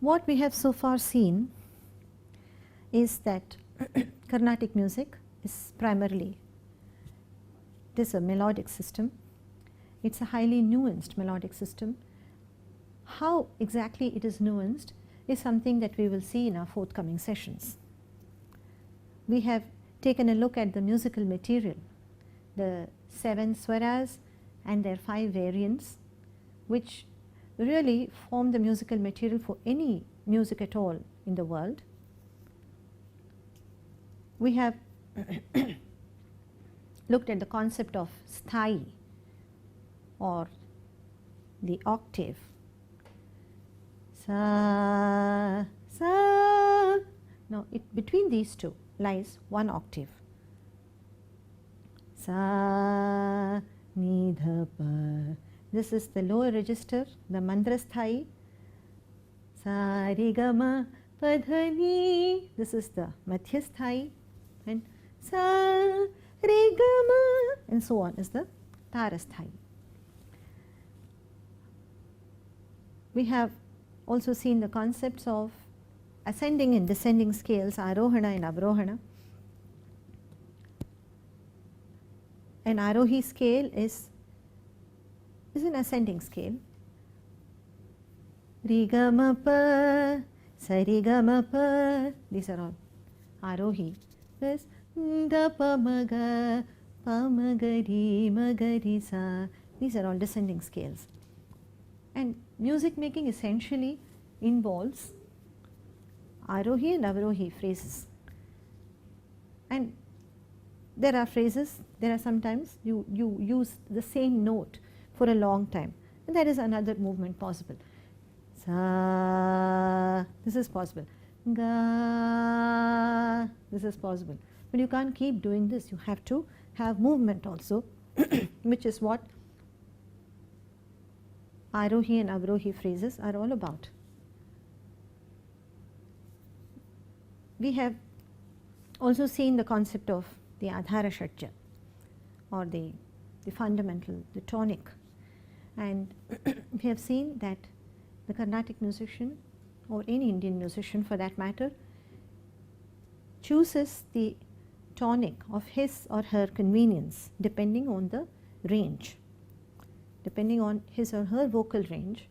What we have so far seen is that Carnatic music is primarily, it is a melodic system. It's a highly nuanced melodic system. How exactly it is nuanced is something that we will see in our forthcoming sessions. We have taken a look at the musical material, the 7 swaras and their 5 variants, which really form the musical material for any music at all in the world. We have looked at the concept of sthai, or the octave. Sa, sa. Now, between these two lies one octave. Sa, ni, dha, pa. This is the lower register, the mandra sthai. Sa, re, ga, ma, pa, dha, ni. This is the madhya sthai. And sa, re, ga, ma, and so on is the tara sthai. We have also seen the concepts of ascending and descending scales, arohana and avrohana. An arohi scale is an ascending scale. Re, ga, ma, pa, sa, re, ga, ma, pa. These are all arohi. This da, pa, ma, ga, pa, ma, ga, ri, ma, ga, ri, sa. These are all descending scales. And music making essentially involves arohi and avrohi phrases. And there are phrases, there are sometimes you use the same note for a long time, and that is another movement possible. Sa, this is possible. Ga, this is possible. But you can't keep doing this. You have to have movement also, which is what arohi and avrohi phrases are all about. We have also seen the concept of the adhara shadja, or the fundamental, the tonic, and we have seen that the Carnatic musician, or any Indian musician for that matter, chooses the tonic of his or her convenience depending on the range, depending on his or her vocal range,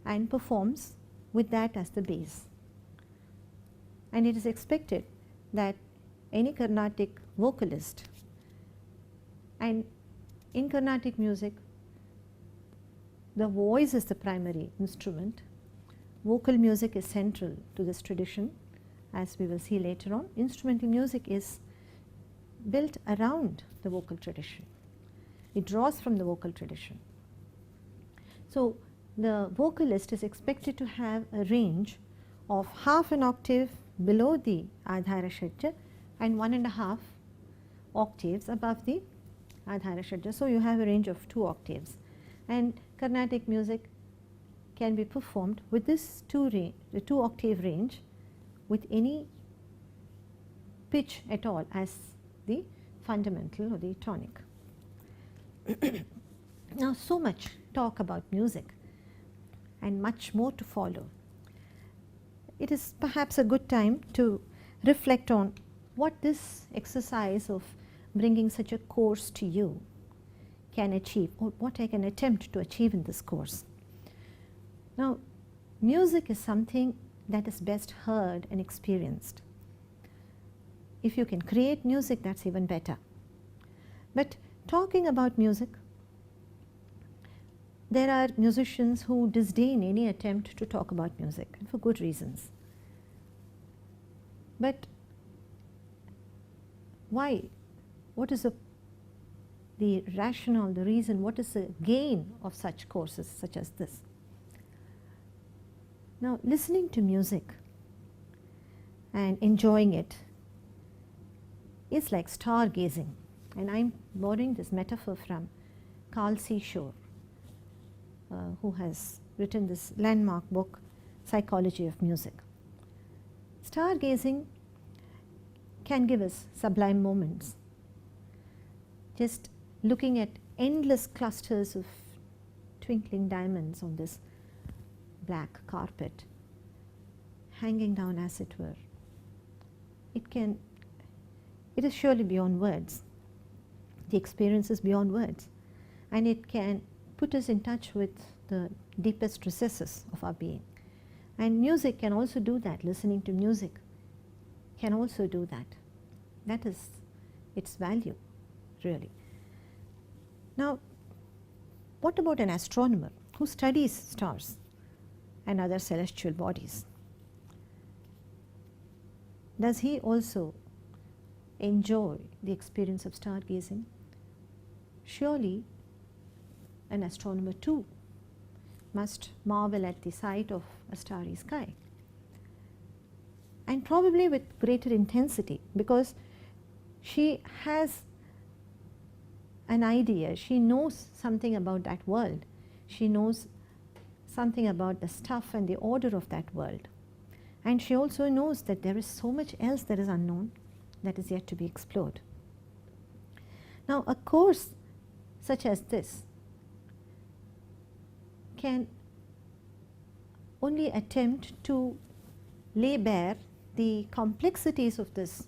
and performs with that as the base. And it is expected that any Carnatic vocalist, and in Carnatic music the voice is the primary instrument, vocal music is central to this tradition, as we will see later on. Instrumental music is built around the vocal tradition. It draws from the vocal tradition. So the vocalist is expected to have a range of half an octave below the adhara shadja and 1.5 octaves above the adhara shadja. So you have a range of 2 octaves, and Carnatic music can be performed with this 2 octave range with any pitch at all as the fundamental or the tonic. Now, so much talk about music and much more to follow. It is perhaps a good time to reflect on what this exercise of bringing such a course to you can achieve, or what I can attempt to achieve in this course. Now, music is something that is best heard and experienced. If you can create music, that's even better. But talking about music, there are musicians who disdain any attempt to talk about music, and for good reasons. But why? What is the rationale, the reason, what is the gain of such courses such as this? Now, listening to music and enjoying it is like stargazing, and I am borrowing this metaphor from Carl C. Shore, who has written this landmark book, Psychology of Music. Stargazing can give us sublime moments. Just looking at endless clusters of twinkling diamonds on this black carpet hanging down, as it were. It is surely beyond words. The experience is beyond words, and it can put us in touch with the deepest recesses of our being. And music can also do that. Listening to music can also do that. That is its value, really. Now, what about an astronomer who studies stars and other celestial bodies? Does he also enjoy the experience of stargazing? Surely an astronomer too must marvel at the sight of a starry sky, and probably with greater intensity, because she has an idea, she knows something about that world, she knows something about the stuff and the order of that world, and she also knows that there is so much else that is unknown, that is yet to be explored. Now, a course such as this can only attempt to lay bare the complexities of this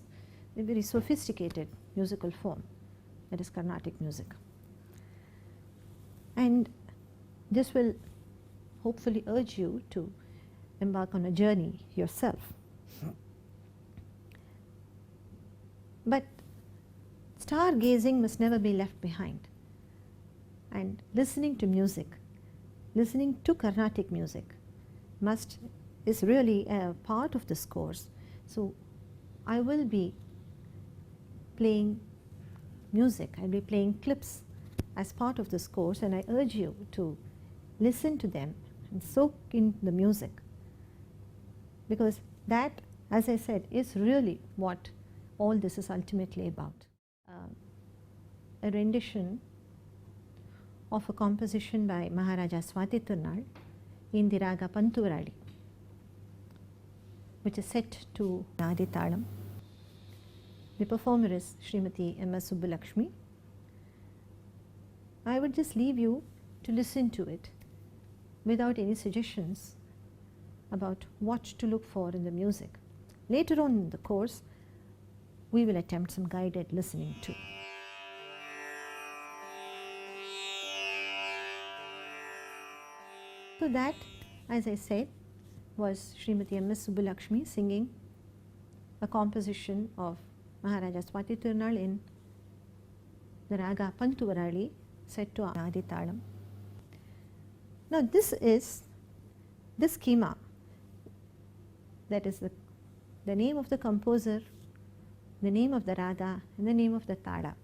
very sophisticated musical form, that is Carnatic music. And this will hopefully urge you to embark on a journey yourself. But stargazing must never be left behind, and listening to music, listening to Carnatic music is really a part of this course. So I will be playing music, I will be playing clips as part of this course, and I urge you to listen to them and soak in the music, because that, as I said, is really what all this is ultimately about. A rendition of a composition by Maharaja Swati Tirunal in the Raga Pantuvarali, which is set to Adi Talam. The performer is Srimati M.S. Subbulakshmi. I would just leave you to listen to it without any suggestions about what to look for in the music. Later on in the course, we will attempt some guided listening too. So that, as I said, was Srimati M.S. Subbulakshmi singing a composition of Maharaja Swati Tirunal in the Raga Pantuvarali set to Adi Talam. Now this schema, that is the name of the composer, the name of the raga, and the name of the tala.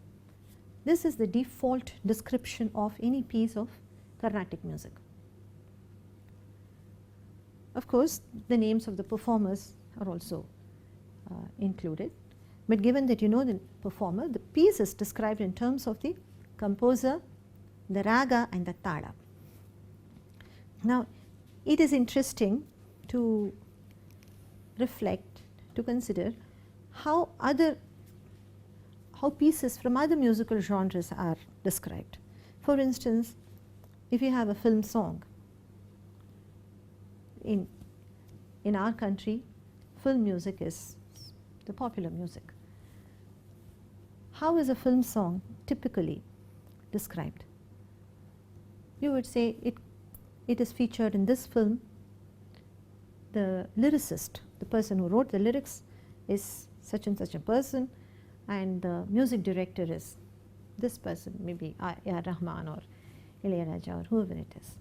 This is the default description of any piece of Carnatic music. Of course, the names of the performers are also included, but given that you know the performer, the piece is described in terms of the composer, the raga, and the tala. Now, it is interesting to reflect, to consider how pieces from other musical genres are described. For instance, if you have a film song, in our country, film music is the popular music. How is a film song typically described? You would say it is featured in this film. The lyricist, the person who wrote the lyrics, is such and such a person, and the music director is this person, maybe A.R. Rahman or Ilayaraja or whoever it is.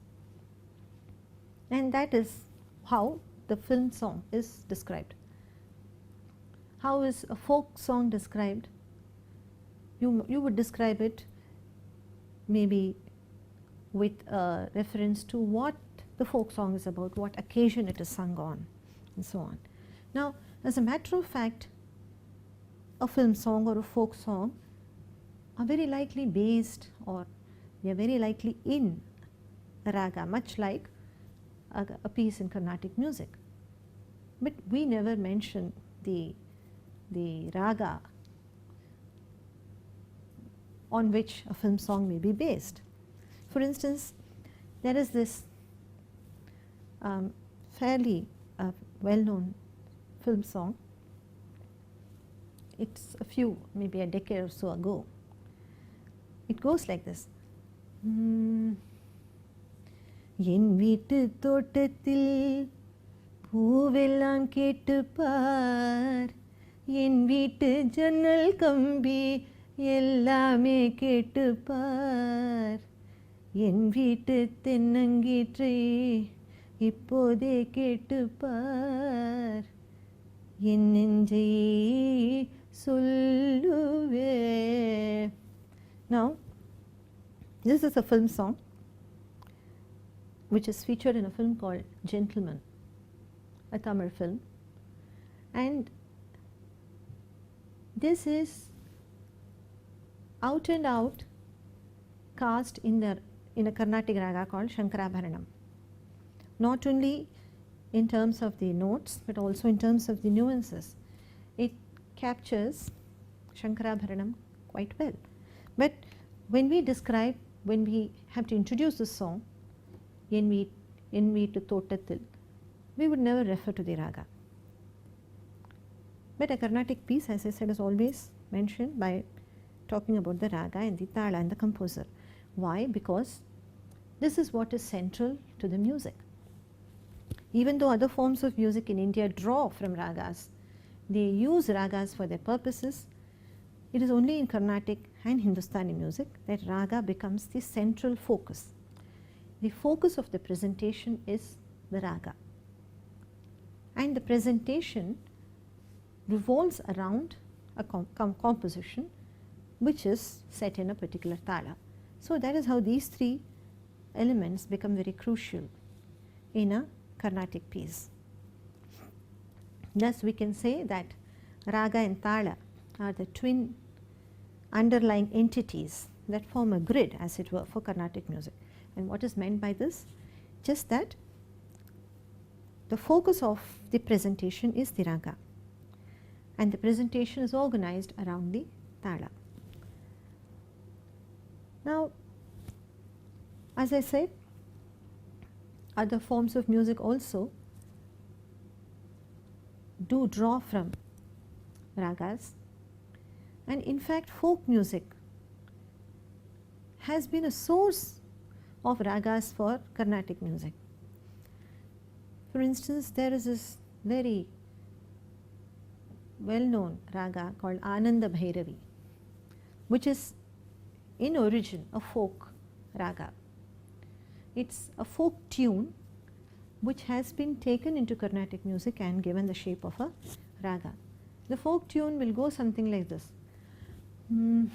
And that is how the film song is described. How is a folk song described? You would describe it maybe with a reference to what the folk song is about, what occasion it is sung on, and so on. Now, as a matter of fact, a film song or a folk song are very likely based, or they are very likely in a raga, much like a piece in Carnatic music. But we never mention the raga on which a film song may be based. For instance, there is this fairly a well-known film song. It's maybe a decade or so ago. It goes like this. என் வீட்டு தோட்டத்தில் பூவெல்லாம் கேட்டுப்பார், என் வீட்டு ஜன்னல் கம்பி எல்லாமே கேட்டுப்பார், என் வீட்டு தென்னங்கீற்றை இப்போதே கேட்டுப்பார், என் நெஞ்சை சொல்லுவே. Now, this is a film song which is featured in a film called Gentleman, a Tamil film, and this is out and out cast in a Carnatic raga called Shankarabharanam. Not only in terms of the notes but also in terms of the nuances. It captures Shankarabharanam quite well. But when we have to introduce this song, En Veetu Thottathil, we would never refer to the raga. But a Carnatic piece, as I said, is always mentioned by talking about the raga and the tala and the composer. Why? Because this is what is central to the music. Even though other forms of music in India draw from ragas, they use ragas for their purposes, it is only in Carnatic and Hindustani music that raga becomes the central focus. The focus of the presentation is the raga, and the presentation revolves around a composition which is set in a particular tala. So that is how these three elements become very crucial in a Carnatic piece. Thus we can say that raga and tala are the twin underlying entities that form a grid, as it were, for Carnatic music. And what is meant by this? Just that the focus of the presentation is the raga, and the presentation is organized around the tala. Now, as I said, other forms of music also do draw from ragas, and in fact folk music has been a source of ragas for Carnatic music. For instance, there is this very well-known raga called Ananda Bhairavi, which is in origin a folk raga. It's a folk tune which has been taken into Carnatic music and given the shape of a raga. The folk tune will go something like this. No,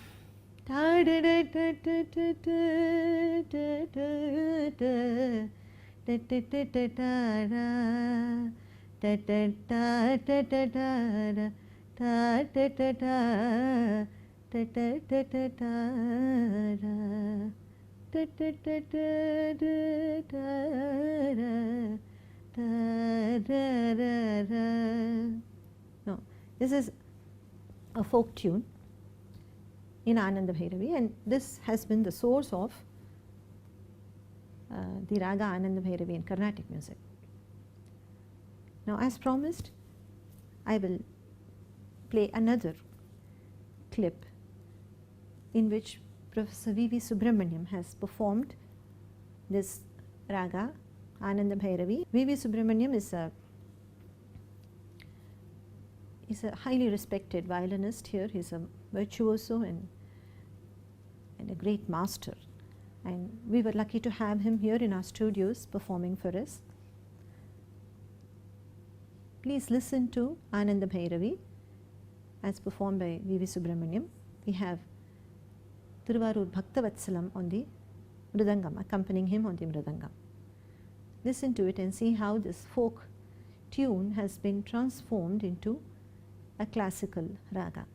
this is a folk tune in Ananda Bhairavi, and this has been the source of the raga Ananda Bhairavi in Carnatic music. Now, as promised, I will play another clip in which Professor V.V. Subramaniam has performed this raga Ananda Bhairavi. V.V. Subramaniam is a highly respected violinist here. He is a virtuoso and a great master, and we were lucky to have him here in our studios performing for us. Please listen to Ananda Bhairavi as performed by V.V. Subramaniam. We have Thiruvarur Bhaktavatsalam on the mridangam, accompanying him on the mridangam. Listen to it and see how this folk tune has been transformed into a classical raga.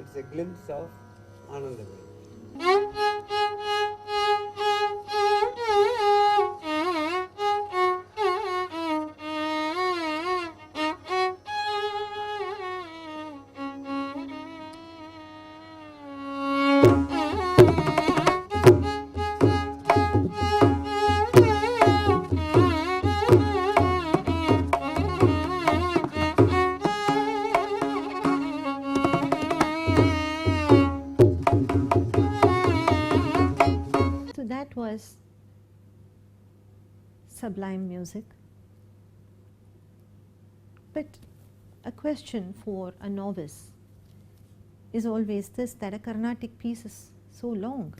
It's a glimpse of Anandamai. So that was sublime music. But a question for a novice is always this, that a Carnatic piece is so long.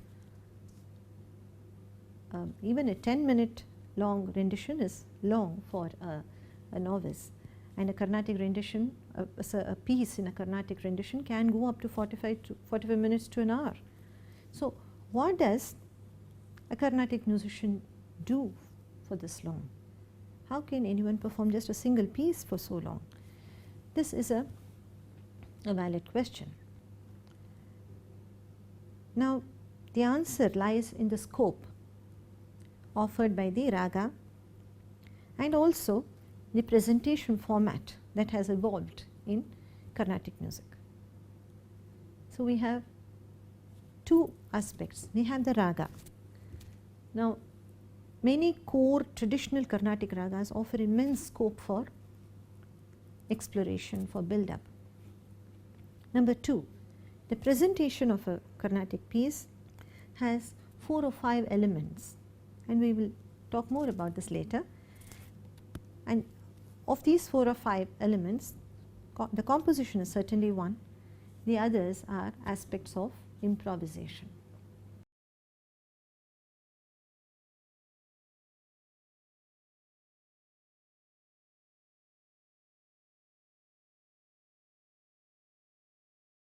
Even a 10-minute long rendition is long for a novice, and a Carnatic rendition, a piece in a Carnatic rendition can go up to 45 minutes to an hour. So what does a Carnatic musician do for this long? How can anyone perform just a single piece for so long? This is a valid question. Now the answer lies in the scope offered by the raga and also the presentation format that has evolved in Carnatic music. So we have two aspects. We have the raga. Now many core traditional Carnatic ragas offer immense scope for exploration, for build-up. Number two, the presentation of a Carnatic piece has 4 or 5 elements, and we will talk more about this later. And of these 4 or 5 elements, the composition is certainly one. The others are aspects of improvisation.